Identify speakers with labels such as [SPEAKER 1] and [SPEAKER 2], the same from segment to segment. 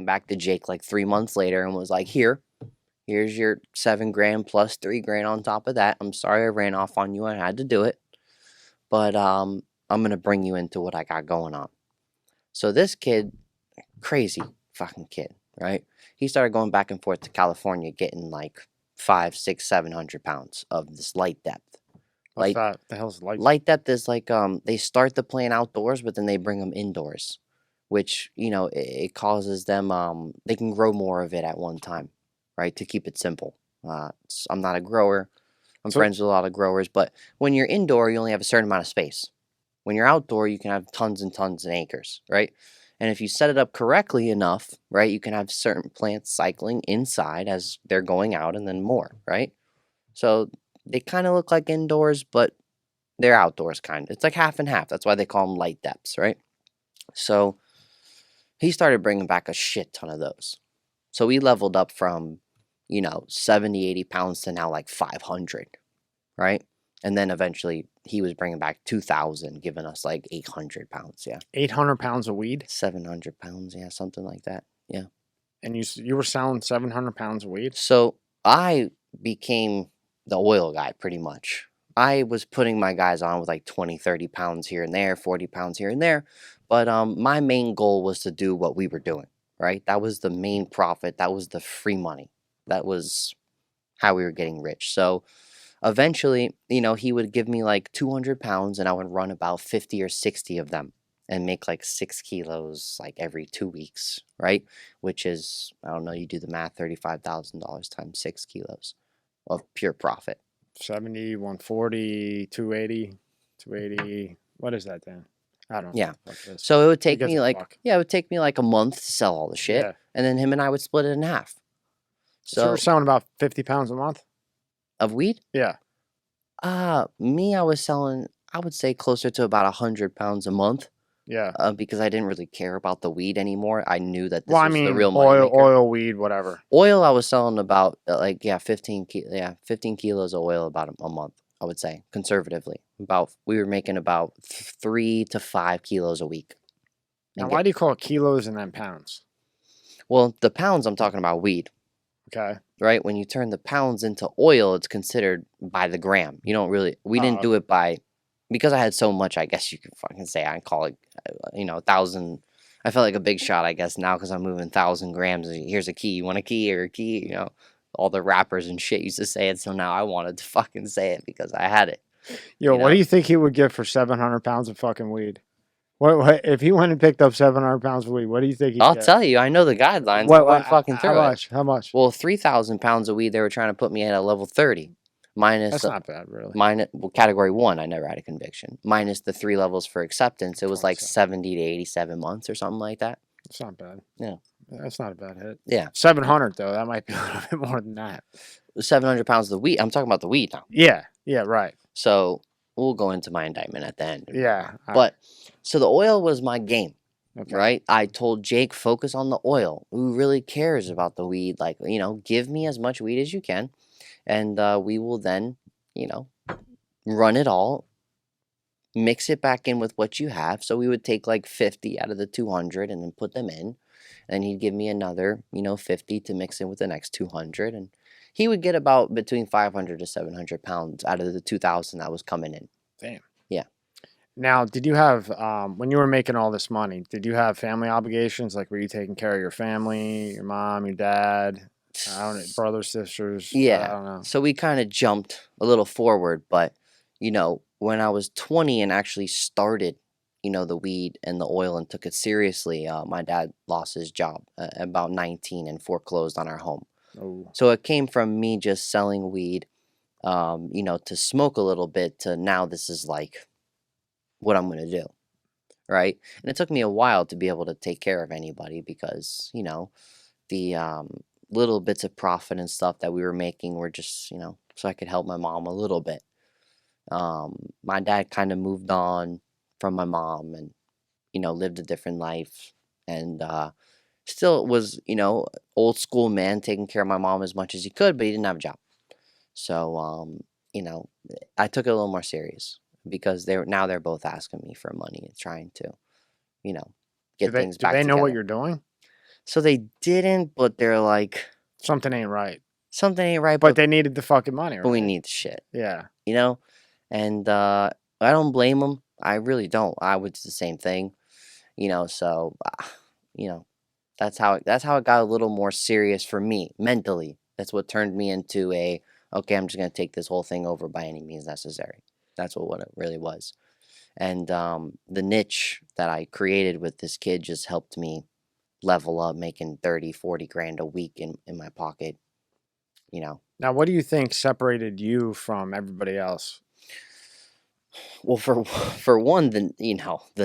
[SPEAKER 1] came back to Jake like 3 months later and was like, here's your $7,000 plus $3,000 on top of that. I'm sorry I ran off on you. I had to do it. But I'm going to bring you into what I got going on. So this kid, crazy fucking kid, right? He started going back and forth to California, getting like 500, 600, 700 pounds of this light depth.
[SPEAKER 2] What's that? The hell's light?
[SPEAKER 1] Light depth is like they start the plane outdoors, but then they bring them indoors, which it causes them they can grow more of it at one time, right? To keep it simple. I'm not a grower. I'm friends with a lot of growers, but when you're indoor, you only have a certain amount of space. When you're outdoor, you can have tons and tons and acres, right? And if you set it up correctly enough, right, you can have certain plants cycling inside as they're going out and then more, right? So they kind of look like indoors, but they're outdoors kind of. It's like half and half. That's why they call them light depths, right? So he started bringing back a shit ton of those. So we leveled up from, 70, 80 pounds to now like 500, right? And then eventually he was bringing back 2,000, giving us like 800 pounds, yeah.
[SPEAKER 2] 800 pounds of weed?
[SPEAKER 1] 700 pounds, yeah, something like that, yeah.
[SPEAKER 2] And you were selling 700 pounds of weed?
[SPEAKER 1] So I became the oil guy pretty much. I was putting my guys on with like 20, 30 pounds here and there, 40 pounds here and there. But my main goal was to do what we were doing, right? That was the main profit. That was the free money. That was how we were getting rich. So eventually, he would give me like 200 pounds and I would run about 50 or 60 of them and make like 6 kilos like every 2 weeks, right? Which is, I don't know, you do the math, $35,000 times 6 kilos of pure profit.
[SPEAKER 2] 70, 140, 280, 280. What is that then? I don't know.
[SPEAKER 1] Yeah. So it would take me like a month to sell all the shit.
[SPEAKER 2] Yeah.
[SPEAKER 1] And then him and I would split it in half.
[SPEAKER 2] So we're selling about 50 pounds a month?
[SPEAKER 1] Of weed?
[SPEAKER 2] Yeah.
[SPEAKER 1] Me, I was selling, I would say closer to about 100 pounds a month.
[SPEAKER 2] Yeah.
[SPEAKER 1] Because I didn't really care about the weed anymore. I knew that this was the real money
[SPEAKER 2] oil, weed, whatever.
[SPEAKER 1] Oil, I was selling about 15 kilos of oil about a month, I would say, conservatively. We were making about 3 to 5 kilos a week.
[SPEAKER 2] Now, why do you call it kilos and then pounds?
[SPEAKER 1] Well, the pounds, I'm talking about weed.
[SPEAKER 2] Okay.
[SPEAKER 1] Right? When you turn the pounds into oil, it's considered by the gram. You don't really, we didn't do it by, because I had so much, I guess you could fucking say I call it, 1,000. I felt like a big shot, I guess, now because I'm moving 1,000 grams. Here's a key. You want a key or a key? All the rappers and shit used to say it. So now I wanted to fucking say it because I had it.
[SPEAKER 2] Yo, what do you think he would get for 700 pounds of fucking weed? What if he went and picked up 700 pounds of weed? What do you think?
[SPEAKER 1] I'll tell you. I know the guidelines.
[SPEAKER 2] How much?
[SPEAKER 1] Well, 3,000 pounds of weed. They were trying to put me at a level 30.
[SPEAKER 2] That's not bad, really.
[SPEAKER 1] Category 1. I never had a conviction. Minus the 3 levels for acceptance. It was like 70 to 87 months or something like that.
[SPEAKER 2] That's not bad.
[SPEAKER 1] Yeah,
[SPEAKER 2] that's not a bad hit.
[SPEAKER 1] Yeah,
[SPEAKER 2] 700 though. That might be a little bit more than that.
[SPEAKER 1] 700 pounds of the weed. I'm talking about the weed now.
[SPEAKER 2] Yeah. Right.
[SPEAKER 1] So we'll go into my indictment at the end.
[SPEAKER 2] Yeah.
[SPEAKER 1] But so the oil was my game,
[SPEAKER 2] okay.
[SPEAKER 1] Right? I told Jake, focus on the oil. Who really cares about the weed? Like, give me as much weed as you can. And we will then, run it all, mix it back in with what you have. So we would take like 50 out of the 200 and then put them in. And he'd give me another, 50 to mix in with the next 200. And he would get about between 500 to 700 pounds out of the 2,000 that was coming in.
[SPEAKER 2] Damn.
[SPEAKER 1] Yeah.
[SPEAKER 2] Now, did you have, when you were making all this money, did you have family obligations? Like, were you taking care of your family, your mom, your dad, brothers, sisters?
[SPEAKER 1] Yeah.
[SPEAKER 2] I don't know.
[SPEAKER 1] So we kind of jumped a little forward, but, when I was 20 and actually started, the weed and the oil and took it seriously, my dad lost his job at about 19 and foreclosed on our home.
[SPEAKER 2] Oh.
[SPEAKER 1] So it came from me just selling weed, to smoke a little bit to now this is like what I'm going to do. Right. And it took me a while to be able to take care of anybody because, the little bits of profit and stuff that we were making were just, so I could help my mom a little bit. My dad kind of moved on from my mom and, lived a different life and, still was, old school man taking care of my mom as much as he could, but he didn't have a job. So, I took it a little more serious because they're both asking me for money and trying to, get things back together.
[SPEAKER 2] Do they know what you're doing?
[SPEAKER 1] So they didn't, but they're like,
[SPEAKER 2] Something ain't right.
[SPEAKER 1] something ain't right,
[SPEAKER 2] But they needed the fucking money,
[SPEAKER 1] but we
[SPEAKER 2] right?
[SPEAKER 1] need the shit,
[SPEAKER 2] Yeah.
[SPEAKER 1] you know? And I don't blame them. I really don't. I would do the same thing, so, you know, that's how it got a little more serious for me mentally. That's what turned me into okay, I'm just gonna take this whole thing over by any means necessary. That's what it really was. And the niche that I created with this kid just helped me level up, making 30, 40 grand a week in my pocket, you know.
[SPEAKER 2] Now, what do you think separated you from everybody else?
[SPEAKER 1] Well, for one, the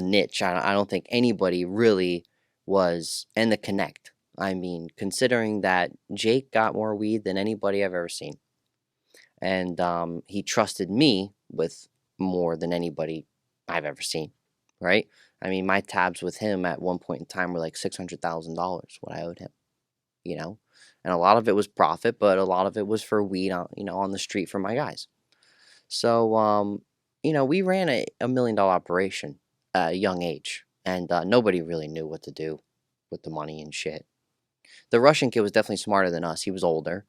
[SPEAKER 1] niche. I don't think anybody really was, and the connect. I mean, considering that Jake got more weed than anybody I've ever seen, and he trusted me with more than anybody I've ever seen, right? I mean, my tabs with him at one point in time were like $600,000, what I owed him, you know, and a lot of it was profit, but a lot of it was for weed on the street for my guys. So, we ran a $1 million operation at a young age, and nobody really knew what to do with the money and shit. The Russian kid was definitely smarter than us. He was older.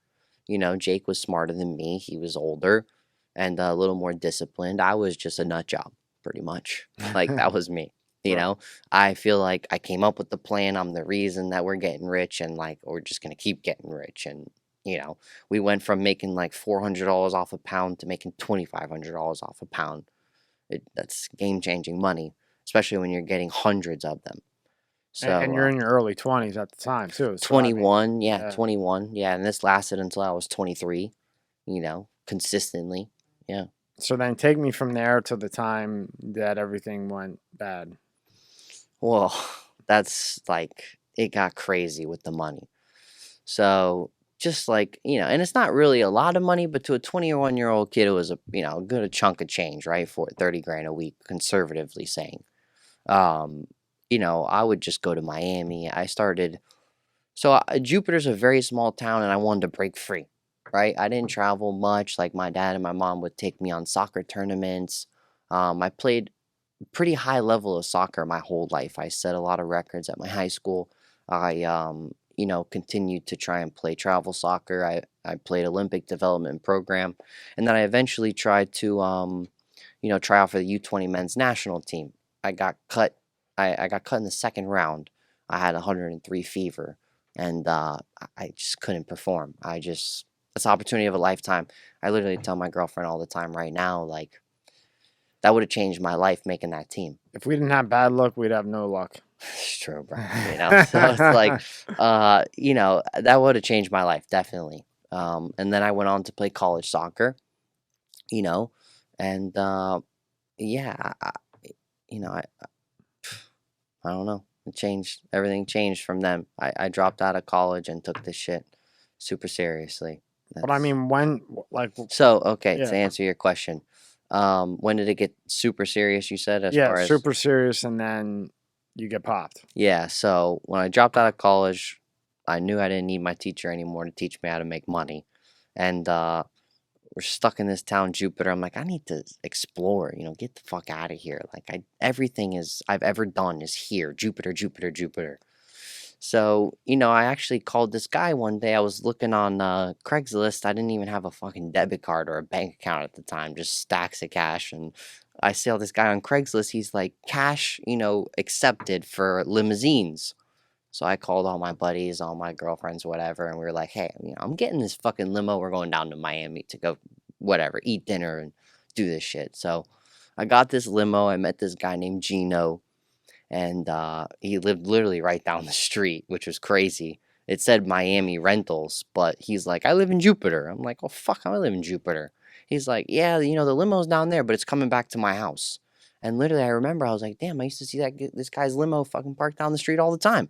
[SPEAKER 1] Jake was smarter than me. He was older and a little more disciplined. I was just a nut job, pretty much. Like, that was me. You
[SPEAKER 2] Right.
[SPEAKER 1] know, I feel like I came up with the plan. I'm the reason that we're getting rich, and like, we're just going to keep getting rich. And, we went from making like $400 off a pound to making $2,500 off a pound. That's game changing money, especially when you're getting hundreds of them.
[SPEAKER 2] And
[SPEAKER 1] So,
[SPEAKER 2] you're in your early 20s at the time, too. So, I mean,
[SPEAKER 1] 21, yeah,
[SPEAKER 2] yeah.
[SPEAKER 1] 21, yeah, and this lasted until I was 23, consistently, yeah.
[SPEAKER 2] So then take me from there to the time that everything went bad.
[SPEAKER 1] Well, that's like, it got crazy with the money. So, just like, and it's not really a lot of money, but to a 21-year-old kid, it was a good chunk of change, right? For 30 grand a week, conservatively saying. Um, I would just go to Miami. Jupiter's a very small town, and I wanted to break free, right? I didn't travel much. Like, my dad and my mom would take me on soccer tournaments. I played pretty high level of soccer my whole life. I set a lot of records at my high school. I, continued to try and play travel soccer. I played Olympic development program, and then I eventually tried to, try out for the U20 men's national team. I got cut. I got cut in the second round. I had 103 fever, and I just couldn't perform. It's the opportunity of a lifetime. I literally tell my girlfriend all the time right now, like, that would have changed my life making that team.
[SPEAKER 2] If we didn't have bad luck, we'd have no luck.
[SPEAKER 1] It's true, bro. So it's like, that would have changed my life, definitely. And then I went on to play college soccer, you know, and yeah, I don't know. It changed. Everything changed from them. I dropped out of college and took this shit super seriously.
[SPEAKER 2] But I mean,
[SPEAKER 1] So, okay, to
[SPEAKER 2] yeah,
[SPEAKER 1] answer your question, when did it get super serious, you said, as
[SPEAKER 2] yeah,
[SPEAKER 1] far as...
[SPEAKER 2] super serious, and then you get popped.
[SPEAKER 1] Yeah, so when I dropped out of college, I knew I didn't need my teacher anymore to teach me how to make money. And we're stuck in this town, Jupiter. I'm like, I need to explore, get the fuck out of here. Like, everything I've ever done is here. Jupiter, Jupiter, Jupiter. So, I actually called this guy one day. I was looking on Craigslist. I didn't even have a fucking debit card or a bank account at the time, just stacks of cash. And I saw this guy on Craigslist. He's like, cash, accepted for limousines. So I called all my buddies, all my girlfriends, whatever, and we were like, hey, I'm getting this fucking limo. We're going down to Miami to go, whatever, eat dinner and do this shit. So I got this limo. I met this guy named Gino, and he lived literally right down the street, which was crazy. It said Miami Rentals, but he's like, I live in Jupiter. I'm like, oh, fuck, I live in Jupiter. He's like, yeah, the limo's down there, but it's coming back to my house. And literally, I remember, I was like, damn, I used to see this guy's limo fucking parked down the street all the time.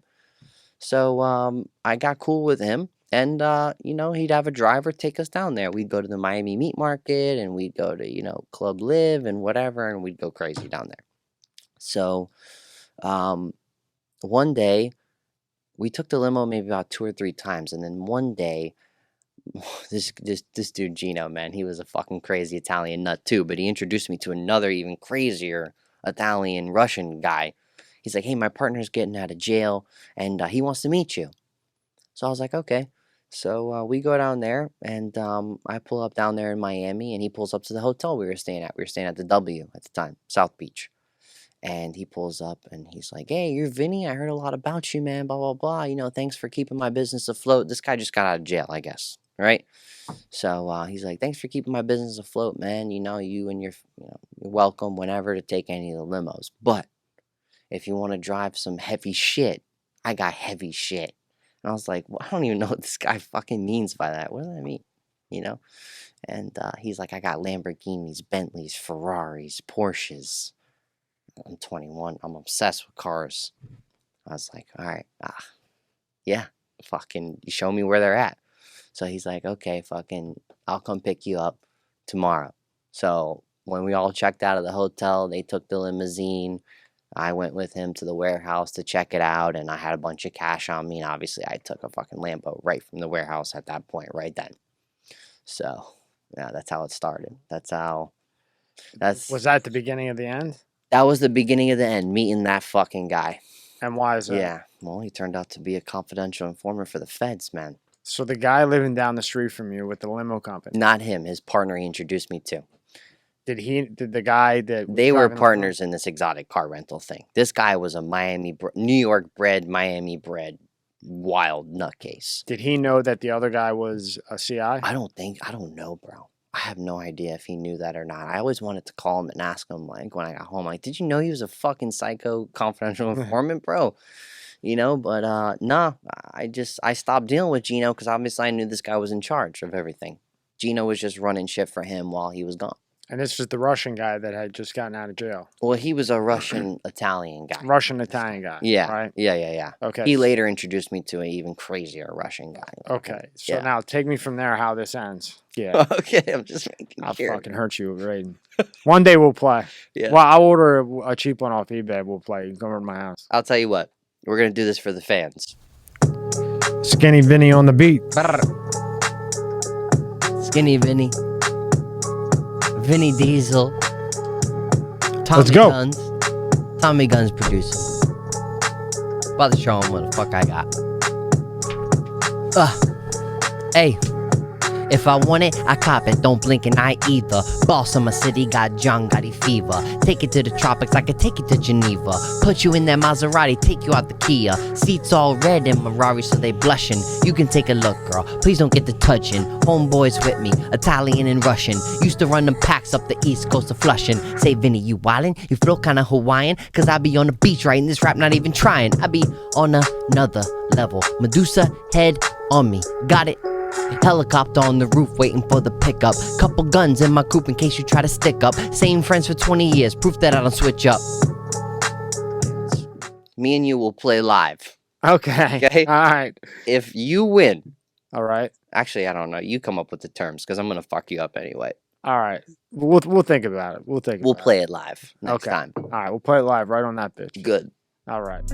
[SPEAKER 1] So I got cool with him, and he'd have a driver take us down there. We'd go to the Miami Meat Market, and we'd go to Club Live and whatever, and we'd go crazy down there. So one day we took the limo maybe about 2 or 3 times, and then one day this dude Gino, man, he was a fucking crazy Italian nut too, but he introduced me to another even crazier Italian Russian guy. He's like, hey, my partner's getting out of jail, and he wants to meet you. So I was like, okay. So we go down there, and I pull up down there in Miami, and he pulls up to the hotel we were staying at. We were staying at the W at the time, South Beach. And he pulls up, and he's like, hey, you're Vinny? I heard a lot about you, man, blah, blah, blah. You know, thanks for keeping my business afloat. This guy just got out of jail, I guess, right? So he's like, thanks for keeping my business afloat, man. You know, you and you're welcome whenever to take any of the limos. But if you want to drive some heavy shit, I got heavy shit. And I was like, well, I don't even know what this guy fucking means by that. What does that mean? You know? And he's like, I got Lamborghinis, Bentleys, Ferraris, Porsches. I'm 21. I'm obsessed with cars. I was like, all right. Yeah. Fucking, you show me where they're at. So he's like, okay, fucking, I'll come pick you up tomorrow. So when we all checked out of the hotel, they took the limousine. I went with him to the warehouse to check it out, and I had a bunch of cash on me, and obviously I took a fucking Lambo right from the warehouse at that point, right then. So, yeah, that's how it started.
[SPEAKER 2] Was that the beginning of the end?
[SPEAKER 1] That was the beginning of the end, meeting that fucking guy.
[SPEAKER 2] And why is that?
[SPEAKER 1] Yeah, well, he turned out to be a confidential informant for the feds, man.
[SPEAKER 2] So the guy living down the street from you with the limo company.
[SPEAKER 1] Not him, his partner he introduced me to.
[SPEAKER 2] Did the guy that...
[SPEAKER 1] They were partners in this exotic car rental thing. This guy was a New York bred, Miami bred, wild nutcase.
[SPEAKER 2] Did he know that the other guy was a CI?
[SPEAKER 1] I don't know, bro. I have no idea if he knew that or not. I always wanted to call him and ask him, like, when I got home, like, did you know he was a fucking psycho confidential informant, bro? You know, but nah, I stopped dealing with Gino because obviously I knew this guy was in charge of everything. Gino was just running shit for him while he was gone.
[SPEAKER 2] And this was the Russian guy that had just gotten out of jail.
[SPEAKER 1] Well, he was a Russian-Italian guy.
[SPEAKER 2] Russian-Italian guy.
[SPEAKER 1] Yeah.
[SPEAKER 2] Right?
[SPEAKER 1] Yeah.
[SPEAKER 2] Okay.
[SPEAKER 1] He later introduced me to an even crazier Russian guy.
[SPEAKER 2] Okay. So
[SPEAKER 1] yeah.
[SPEAKER 2] now take me from there how this ends. Yeah.
[SPEAKER 1] Okay, I'm just making
[SPEAKER 2] I'll
[SPEAKER 1] sure.
[SPEAKER 2] fucking hurt you, Raiden. One day we'll play.
[SPEAKER 1] Yeah.
[SPEAKER 2] Well, I'll order a cheap one off eBay. We'll play. You can come over to my house.
[SPEAKER 1] I'll tell you what. We're going to do this for the fans.
[SPEAKER 2] Skinny Vinny on the beat.
[SPEAKER 1] Skinny Vinny. Vinny Diesel. Tommy
[SPEAKER 2] Let's go.
[SPEAKER 1] Guns. Tommy Guns producer. About to show him what the fuck I got. Hey. If I want it, I cop it. Don't blink and I either. Boss of my city, got John Gotti fever. Take it to the tropics, I could take it to Geneva. Put you in that Maserati, take you out the Kia. Seats all red in Ferrari, so they blushing. You can take a look, girl. Please don't get to touching. Homeboys with me, Italian and Russian. Used to run them packs up the east coast of Flushing. Say, Vinny, you wildin'? You feel kinda Hawaiian? Cause I be on the beach writing this rap, not even trying. I be on another level. Medusa head on me. Got it? Helicopter on the roof waiting for the pickup. Couple guns in my coupe in case you try to stick up. Same friends for 20 years, proof that I don't switch up. Me and you will play live.
[SPEAKER 2] Okay. All right.
[SPEAKER 1] If you win.
[SPEAKER 2] All right.
[SPEAKER 1] Actually, I don't know. You come up with the terms because I'm going to fuck you up anyway.
[SPEAKER 2] All right. We'll think about it. We'll
[SPEAKER 1] play it live next time.
[SPEAKER 2] All right. We'll play it live right on that bitch.
[SPEAKER 1] Good.
[SPEAKER 2] All right.